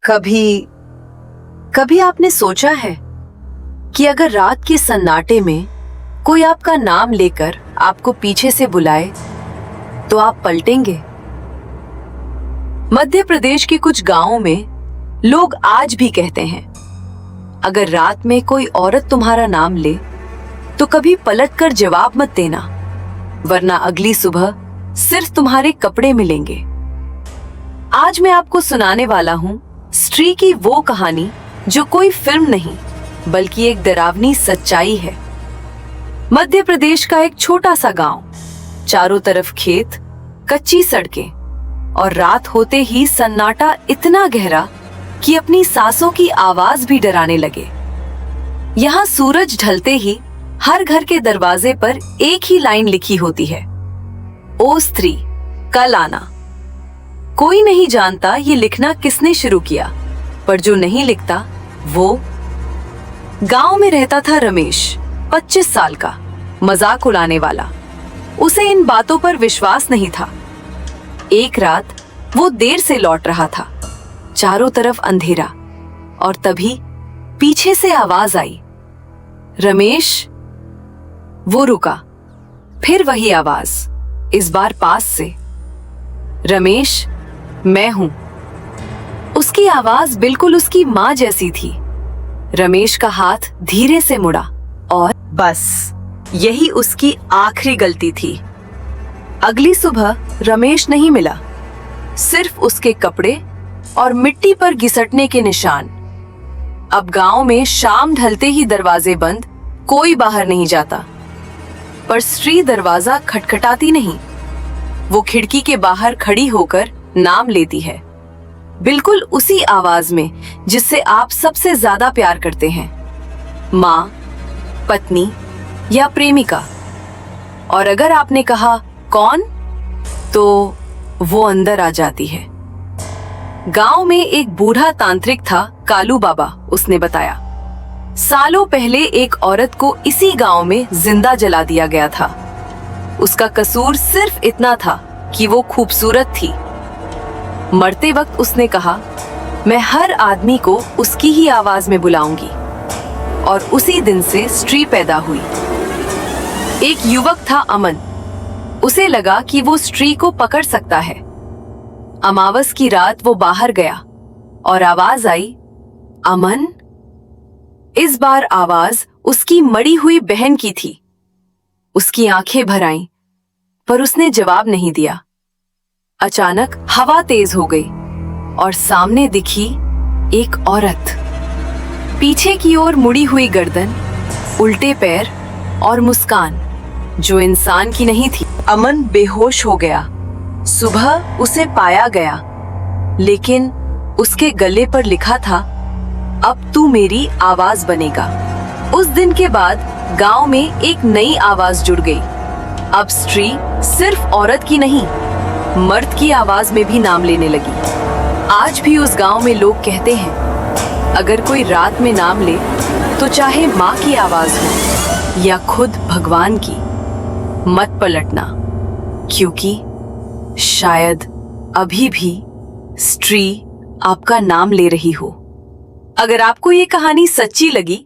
कभी कभी आपने सोचा है कि अगर रात के सन्नाटे में कोई आपका नाम लेकर आपको पीछे से बुलाए तो आप पलटेंगे? मध्य प्रदेश के कुछ गांवों में लोग आज भी कहते हैं, अगर रात में कोई औरत तुम्हारा नाम ले तो कभी पलटकर जवाब मत देना, वरना अगली सुबह सिर्फ तुम्हारे कपड़े मिलेंगे। आज मैं आपको सुनाने वाला हूँ स्त्री की वो कहानी जो कोई फिल्म नहीं बल्कि एक डरावनी सच्चाई है। मध्य प्रदेश का एक छोटा सा गांव, चारों तरफ खेत, कच्ची सड़कें और रात होते ही सन्नाटा इतना गहरा कि अपनी सांसों की आवाज भी डराने लगे। यहाँ सूरज ढलते ही हर घर के दरवाजे पर एक ही लाइन लिखी होती है, ओ स्त्री कल आना। कोई नहीं जानता ये लिखना किसने शुरू किया, पर जो नहीं लिखता वो। गांव में रहता था रमेश, 25 साल का, मजाक उड़ाने वाला। उसे इन बातों पर विश्वास नहीं था। एक रात वो देर से लौट रहा था, चारों तरफ अंधेरा, और तभी पीछे से आवाज आई, रमेश। वो रुका, फिर वही आवाज, इस बार पास से, रमेश मैं हूं। उसकी आवाज बिल्कुल उसकी माँ जैसी थी। रमेश का हाथ धीरे से मुड़ा और बस यही उसकी आखिरी गलती थी। अगली सुबह रमेश नहीं मिला, सिर्फ उसके कपड़े और मिट्टी पर घिसटने के निशान। अब गांव में शाम ढलते ही दरवाजे बंद, कोई बाहर नहीं जाता। पर स्त्री दरवाजा खटखटाती नहीं, वो खिड़की के बाहर खड़ी होकर नाम लेती है, बिल्कुल उसी आवाज में जिससे आप सबसे ज्यादा प्यार करते हैं, माँ, पत्नी या प्रेमिका। और अगर आपने कहा कौन, तो वो अंदर आ जाती है। गांव में एक बूढ़ा तांत्रिक था, कालू बाबा। उसने बताया, सालों पहले एक औरत को इसी गांव में जिंदा जला दिया गया था। उसका कसूर सिर्फ इतना था कि वो खूबसूरत थी। मरते वक्त उसने कहा, मैं हर आदमी को उसकी ही आवाज में बुलाऊंगी। और उसी दिन से स्त्री पैदा हुई। एक युवक था अमन। उसे लगा कि वो स्त्री को पकड़ सकता है। अमावस की रात वो बाहर गया और आवाज आई, अमन। इस बार आवाज उसकी मरी हुई बहन की थी। उसकी आंखें भर आईं, पर उसने जवाब नहीं दिया। अचानक हवा तेज हो गई और सामने दिखी एक औरत, पीछे की ओर मुड़ी हुई गर्दन, उल्टे पैर और मुस्कान जो इंसान की नहीं थी। अमन बेहोश हो गया। सुबह उसे पाया गया, लेकिन उसके गले पर लिखा था, अब तू मेरी आवाज बनेगा। उस दिन के बाद गांव में एक नई आवाज जुड़ गई। अब स्त्री सिर्फ औरत की नहीं, मर्द की आवाज में भी नाम लेने लगी। आज भी उस गांव में लोग कहते हैं, अगर कोई रात में नाम ले तो चाहे माँ की आवाज हो या खुद भगवान की, मत पलटना, क्योंकि शायद अभी भी स्त्री आपका नाम ले रही हो। अगर आपको ये कहानी सच्ची लगी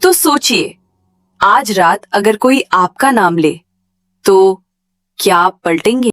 तो सोचिए, आज रात अगर कोई आपका नाम ले तो क्या आप पलटेंगे?